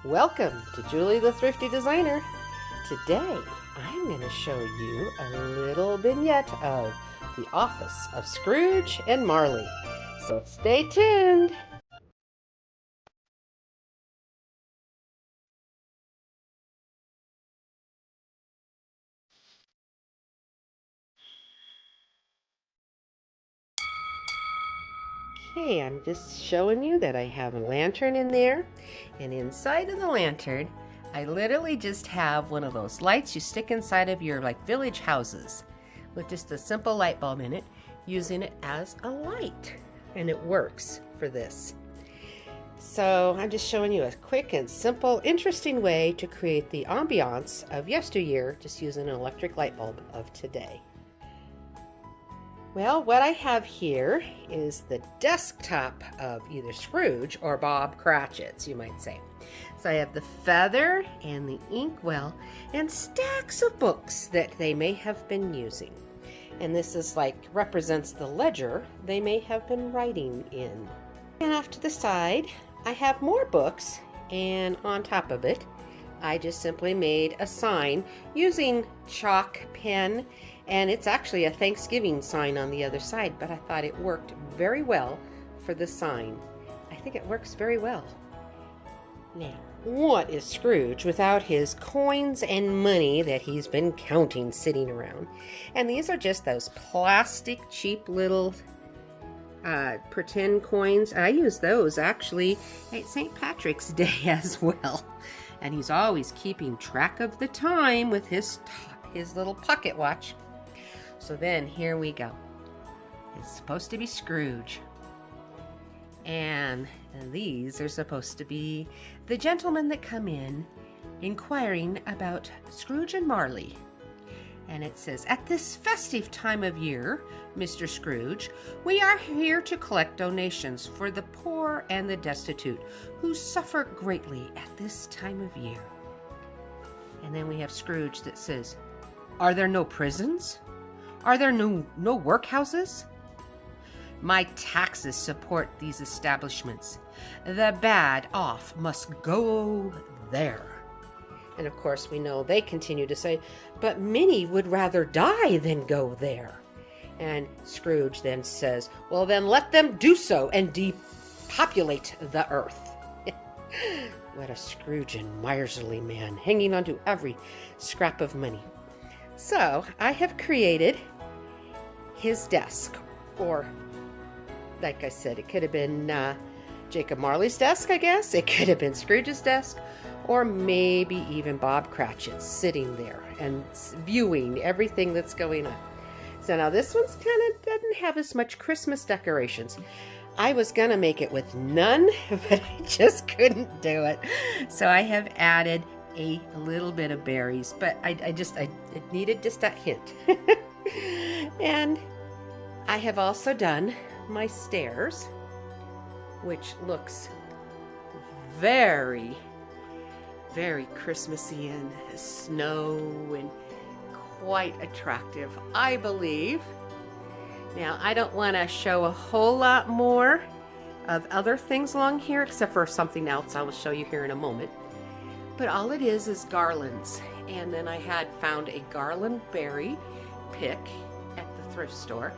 Welcome to Julie the Thrifty Designer. Today I'm going to show you a little vignette of the office of Scrooge and Marley. So stay tuned. Okay, I'm just showing you that I have a lantern in there, and inside of the lantern I literally just have one of those lights you stick inside of your village houses with just a simple light bulb in it, using it as a light, and it works for this. So I'm just showing you a quick and simple, interesting way to create the ambiance of yesteryear just using an electric light bulb of today. Well, what I have here is the desktop of either Scrooge or Bob Cratchit's, you might say. So I have the feather and the inkwell and stacks of books that they may have been using. And this is represents the ledger they may have been writing in. And off to the side, I have more books, and on top of it, I just simply made a sign using chalk pen, and it's actually a Thanksgiving sign on the other side, but I thought it worked very well for the sign. I think it works very well. Now, what is Scrooge without his coins and money that he's been counting sitting around? And these are just those plastic cheap little pretend coins. I use those actually at St. Patrick's Day as well. And he's always keeping track of the time with his little pocket watch. So then here we go. It's supposed to be Scrooge. And these are supposed to be the gentlemen that come in inquiring about Scrooge and Marley. And it says, "At this festive time of year, Mr. Scrooge, we are here to collect donations for the poor and the destitute who suffer greatly at this time of year." And then we have Scrooge that says, "Are there no prisons? Are there no workhouses? My taxes support these establishments. The bad off must go there." And of course we know they continue to say, "But many would rather die than go there." And Scrooge then says, "Well, then let them do so and depopulate the earth." What a Scrooge and miserly man, hanging on to every scrap of money. So I have created his desk, or like I said, it could have been Jacob Marley's desk, I guess. It could have been Scrooge's desk, or maybe even Bob Cratchit's sitting there and viewing everything that's going on. So now this one's doesn't have as much Christmas decorations. I was gonna make it with none, but I just couldn't do it. So I have added a little bit of berries, but it needed just that hint. And I have also done my stairs, which looks very, very Christmassy and snow and quite attractive, I believe. Now, I don't want to show a whole lot more of other things along here, except for something else I will show you here in a moment. But all it is garlands. And then I had found a garland berry pick at the thrift store.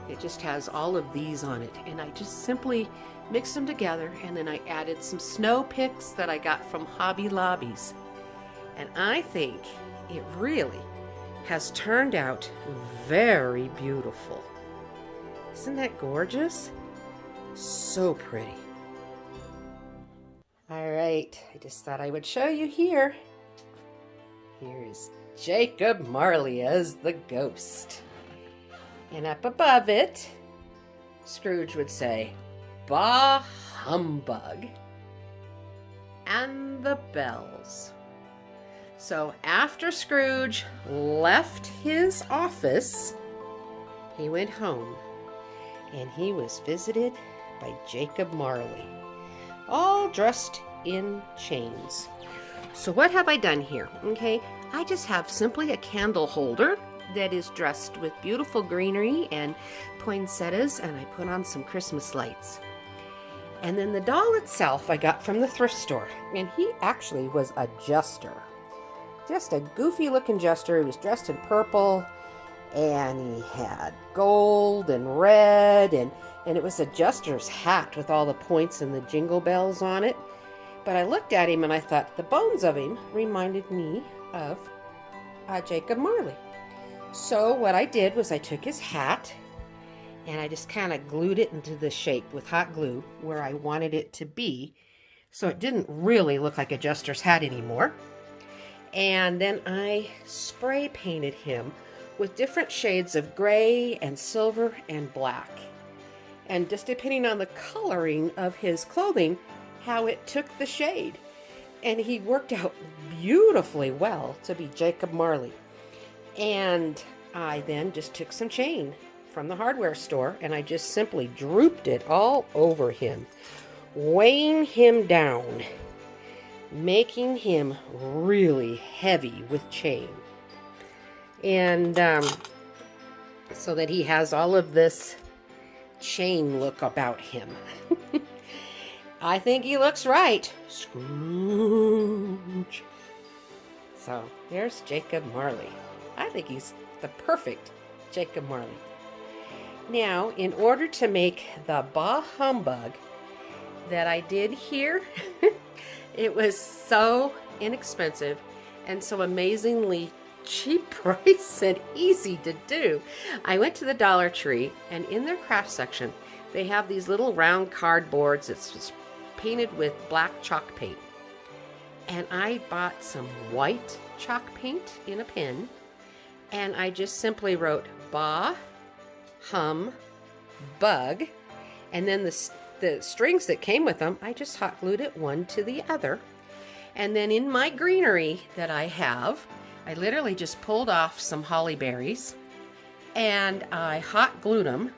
It just has all of these on it. And I just simply mixed them together, and then I added some snow picks that I got from Hobby Lobbies. And I think it really has turned out very beautiful. Isn't that gorgeous? So pretty. All right, I just thought I would show you here. Here's Jacob Marley as the ghost. And up above it, Scrooge would say, "Bah humbug," and the bells. So after Scrooge left his office, he went home, and he was visited by Jacob Marley, all dressed in chains. So what have I done here? Okay, I just have simply a candle holder that is dressed with beautiful greenery and poinsettias, and I put on some Christmas lights. And then the doll itself I got from the thrift store. And he actually was a jester. Just a goofy looking jester. He was dressed in purple. And he had gold and red. And it was a jester's hat with all the points and the jingle bells on it. But I looked at him and I thought the bones of him reminded me of Jacob Marley. So what I did was I took his hat and I just kind of glued it into the shape with hot glue where I wanted it to be. So it didn't really look like a jester's hat anymore. And then I spray painted him with different shades of gray and silver and black. And just depending on the coloring of his clothing, how it took the shade. And he worked out beautifully well to be Jacob Marley. And I then just took some chain from the hardware store and I just simply drooped it all over him, weighing him down, making him really heavy with chain. And so that he has all of this chain look about him. I think he looks right. Scrooge. So there's Jacob Marley. I think he's the perfect Jacob Marley. Now, in order to make the bah humbug that I did here, it was so inexpensive and so amazingly cheap price and easy to do. I went to the Dollar Tree, and in their craft section, they have these little round cardboards. It's just painted with black chalk paint. And I bought some white chalk paint in a pen, and I just simply wrote bah, hum, bug, and then the strings that came with them, I just hot glued it one to the other. And then in my greenery that I have, I literally just pulled off some holly berries and I hot glued them.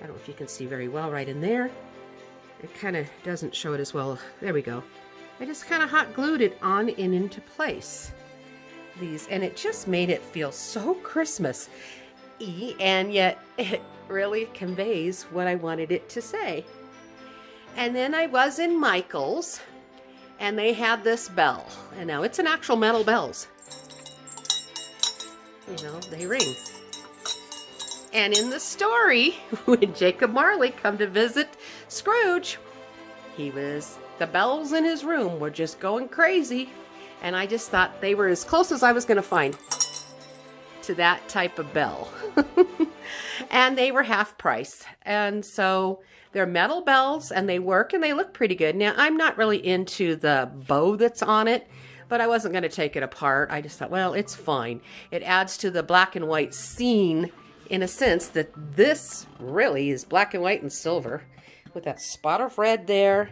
I don't know if you can see very well right in there. It kind of doesn't show it as well. There we go. I just kind of hot glued it on and into place. And it just made it feel so Christmas-y, and yet it really conveys what I wanted it to say. And then I was in Michael's, and they had this bell. And now it's an actual metal bells. You know, they ring. And in the story, when Jacob Marley come to visit Scrooge, the bells in his room were just going crazy. And I just thought they were as close as I was going to find to that type of bell. And they were half price. And so they're metal bells and they work and they look pretty good. Now, I'm not really into the bow that's on it, but I wasn't going to take it apart. I just thought, well, it's fine. It adds to the black and white scene in a sense that this really is black and white and silver with that spot of red there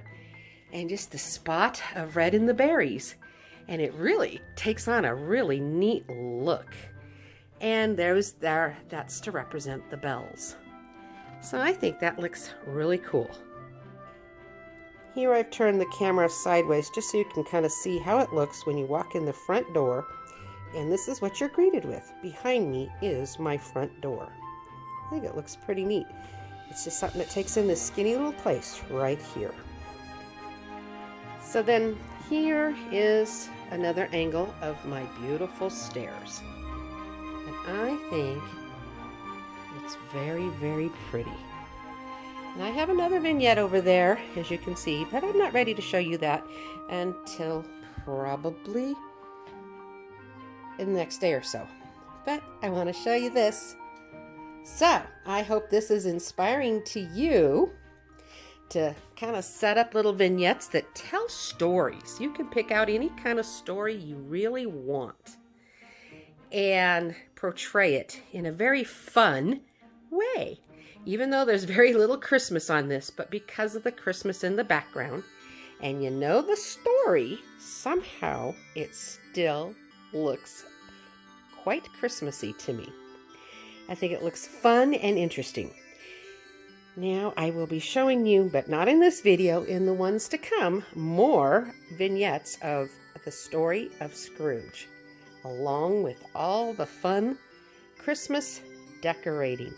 and just the spot of red in the berries. And it really takes on a really neat look. And that's to represent the bells. So I think that looks really cool. Here I've turned the camera sideways just so you can kind of see how it looks when you walk in the front door. And this is what you're greeted with. Behind me is my front door. I think it looks pretty neat. It's just something that takes in this skinny little place right here. So then here is another angle of my beautiful stairs. And I think it's very, very pretty. And I have another vignette over there, as you can see, but I'm not ready to show you that until probably in the next day or so. But I want to show you this. So I hope this is inspiring to you to kind of set up little vignettes that tell stories. You can pick out any kind of story you really want and portray it in a very fun way. Even though there's very little Christmas on this, but because of the Christmas in the background, and you know the story, somehow it still looks quite Christmassy to me. I think it looks fun and interesting. Now I will be showing you, but not in this video, in the ones to come, more vignettes of the story of Scrooge, along with all the fun Christmas decorating.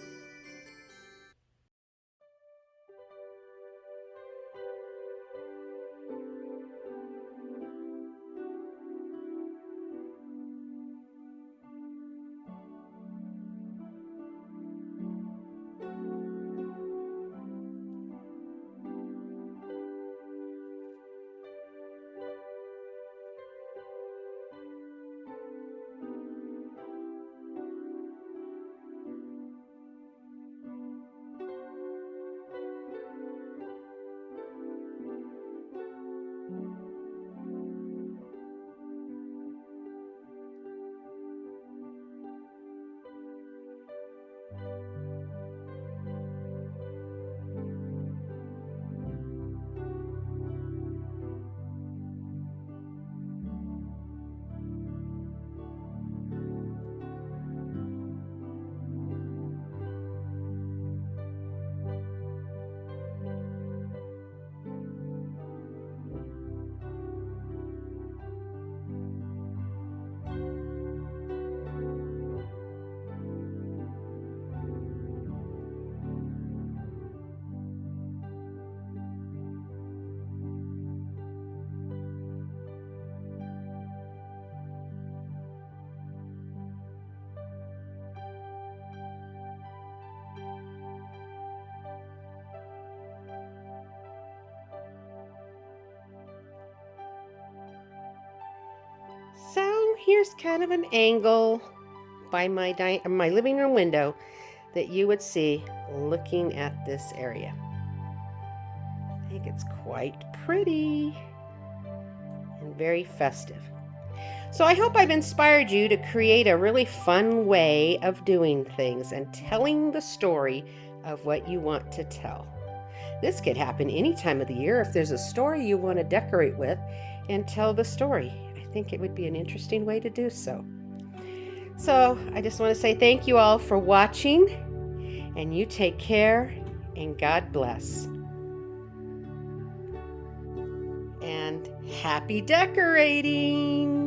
here's kind of an angle by my living room window that you would see looking at this area. I think it's quite pretty and very festive. So I hope I've inspired you to create a really fun way of doing things and telling the story of what you want to tell. This could happen any time of the year. If there's a story you want to decorate with and tell the story, I think it would be an interesting way to do so. So I just want to say thank you all for watching, and you take care, and God bless. And happy decorating!